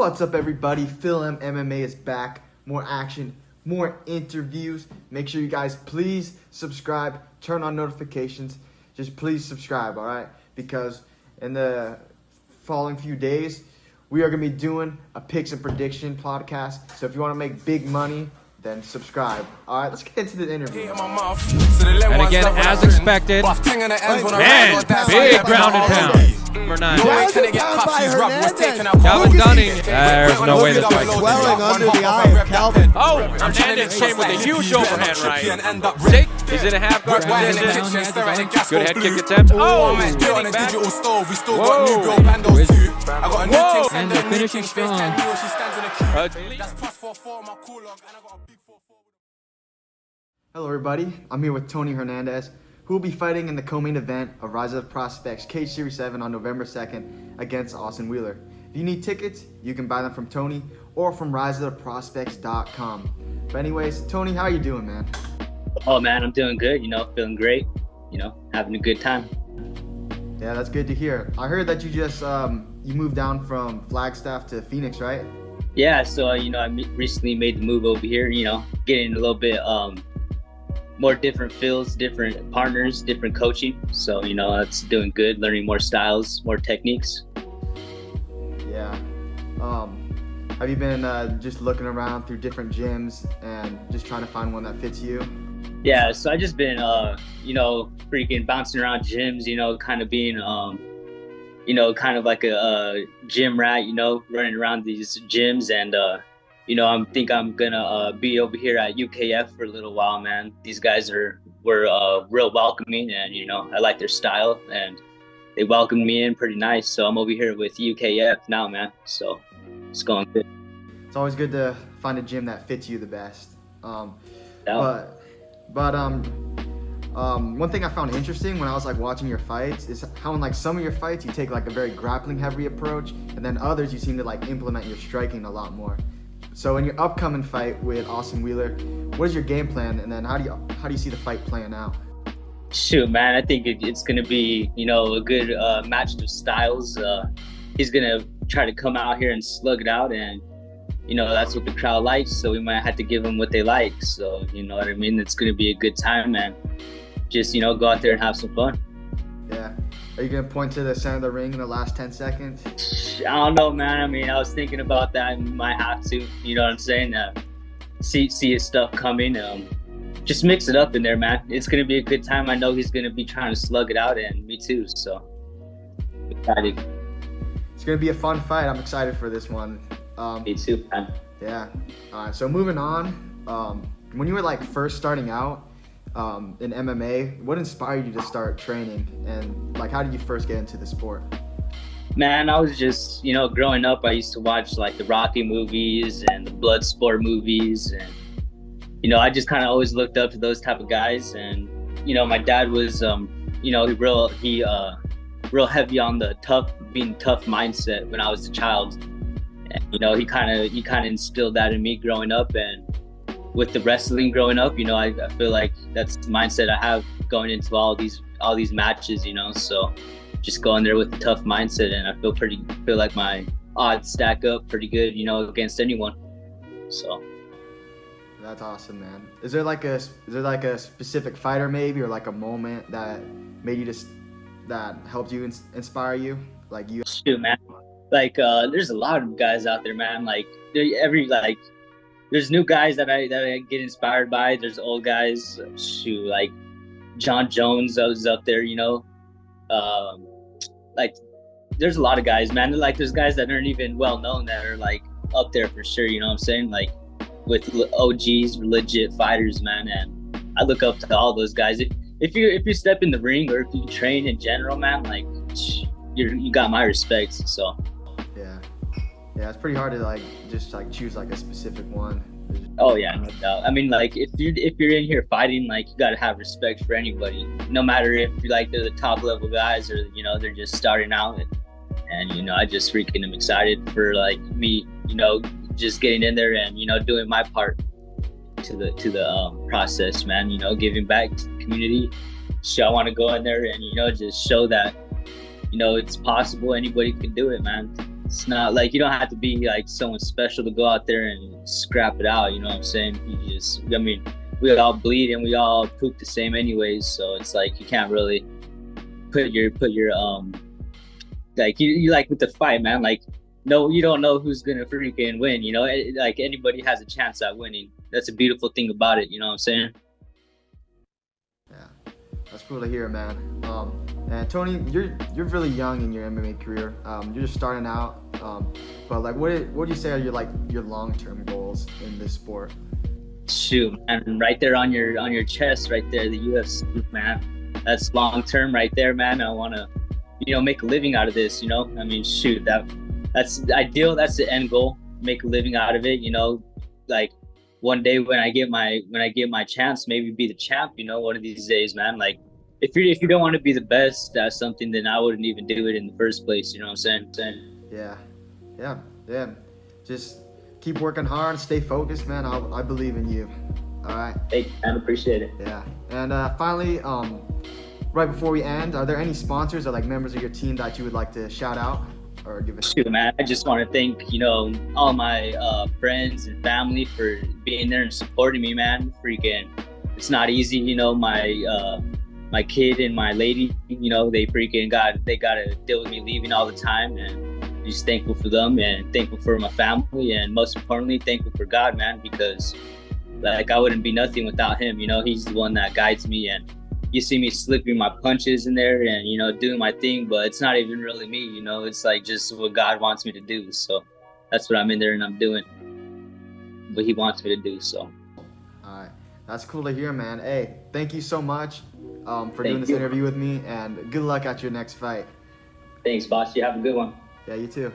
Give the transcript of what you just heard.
What's up, everybody? Phil M MMA is back. More action, more interviews. Make sure you guys please subscribe, turn on notifications. Just please subscribe, all right? Because in the following few days, we are going to be doing a picks and prediction podcast. So if you want to make big money, then subscribe. All right, let's get into the interview. And again, as expected, man, big ground and pound. Number 9. Calvin Dunning. There's no way this fight Swelling under the eye of Calvin. Oh, Hernandez came with a huge overhand right. Jake, he's in a half guard position. Good head kick attempt. Oh, spinning back. Whoa. Whoa. And they're finishing strong. Hello, everybody. I'm here with Tony Hernandez, who will be fighting in the co-main event of ROP Cage Series 7 on November 2nd against Austin Wheeler. If you need tickets, you can buy them from Tony or from riseoftheprospects.com. But anyways, Tony, how are you doing, man? Oh, man, I'm doing good, feeling great, having a good time. Yeah, that's good to hear. I heard that you just, you moved down from Flagstaff to Phoenix, right? Yeah, so, I recently made the move over here, getting a little bit more different feels, different partners, different coaching. So, it's doing good, learning more styles, more techniques. Yeah. Have you been just looking around through different gyms and just trying to find one that fits you? Yeah, so I just been, freaking bouncing around gyms, kind of being, kind of like a gym rat, running around these gyms. And, I think I'm gonna be over here at UKF for a little while, man. These guys were real welcoming, and, I like their style, and they welcomed me in pretty nice. So I'm over here with UKF now, man. So it's going good. It's always good to find a gym that fits you the best. One thing I found interesting when I was watching your fights is how in some of your fights you take a very grappling heavy approach, and then others you seem to implement your striking a lot more. So in your upcoming fight with Austin Wheeler, what is your game plan, and then how do you see the fight playing out? Shoot, man, I think it's gonna be a good match of styles. He's gonna try to come out here and slug it out, and that's what the crowd likes. So we might have to give them what they like. So you know what I mean? It's gonna be a good time, man. Just go out there and have some fun. Yeah. Are you gonna point to the center of the ring in the last 10 seconds? I don't know, man. I mean, I was thinking about that. I might have to. You know what I'm saying? See his stuff coming. Just mix it up in there, man. It's gonna be a good time. I know he's gonna be trying to slug it out, and me too. So excited. It's gonna be a fun fight. I'm excited for this one. Me too, man. Yeah. All right. So moving on. When you were first starting out in MMA, what inspired you to start training, and how did you first get into the sport? Man, I was just, growing up, I used to watch the Rocky movies and the blood sport movies, and I just kind of always looked up to those type of guys. And my dad was real heavy on the being tough mindset when I was a child. And, he kind of instilled that in me growing up. And with the wrestling growing up, I feel like that's the mindset I have going into all these matches, so just going there with a tough mindset, and I feel like my odds stack up pretty good, against anyone. So that's awesome, man. Is there a specific fighter maybe, or a moment that made you that helped you inspire you? Shoot, man. There's a lot of guys out there, man. There's new guys that I get inspired by. There's old guys. Shoot, John Jones was up there, there's a lot of guys, man. There's guys that aren't even well known that are up there for sure. You know what I'm saying? With OGs, legit fighters, man. And I look up to all those guys. If you step in the ring, or if you train in general, man, you got my respect. So yeah, it's pretty hard to just choose a specific one. Oh yeah, no doubt. I mean, if you're in here fighting, you gotta have respect for anybody, no matter if they're the top level guys, or they're just starting out. And I just freaking am excited for me, just getting in there and doing my part to the process, man. Giving back to the community. So I want to go in there and just show that it's possible. Anybody can do it, man. It's not like you don't have to be like someone special to go out there and scrap it out. You know what I'm saying? I mean, we all bleed and we all poop the same anyways. So it's like you can't really put your like you like with the fight, man. Like, no, you don't know who's gonna freaking win. You know, like anybody has a chance at winning. That's a beautiful thing about it. You know what I'm saying? Yeah, that's cool to hear, man. And Tony, you're really young in your MMA career. You're just starting out. But like, what do you say are your long-term goals in this sport? Shoot, and right there on your chest, right there, the UFC, man. That's long-term, right there, man. I want to, make a living out of this. You know, I mean, shoot, that's the ideal. That's the end goal. Make a living out of it. You know, like one day when I get my chance, maybe be the champ. You know, one of these days, man. Like. If you don't want to be the best at something, then I wouldn't even do it in the first place. You know what I'm saying? Yeah. Just keep working hard, stay focused, man. I believe in you. All right. Thank you, man. Appreciate it. Yeah. And finally, right before we end, are there any sponsors or like members of your team that you would like to shout out or give a shoot, man? I just want to thank all my friends and family for being there and supporting me, man. Freaking, it's not easy. My kid and my lady, they freaking got to deal with me leaving all the time, and just thankful for them and thankful for my family, and most importantly, thankful for God, man, because like I wouldn't be nothing without him. He's the one that guides me, and you see me slipping my punches in there and doing my thing, but it's not even really me. It's like just what God wants me to do. So that's what I'm in there and I'm doing what he wants me to do. So all right, that's cool to hear, man. Hey, thank you so much for doing this interview with me, and good luck at your next fight. Thanks, boss. You have a good one. Yeah, you too.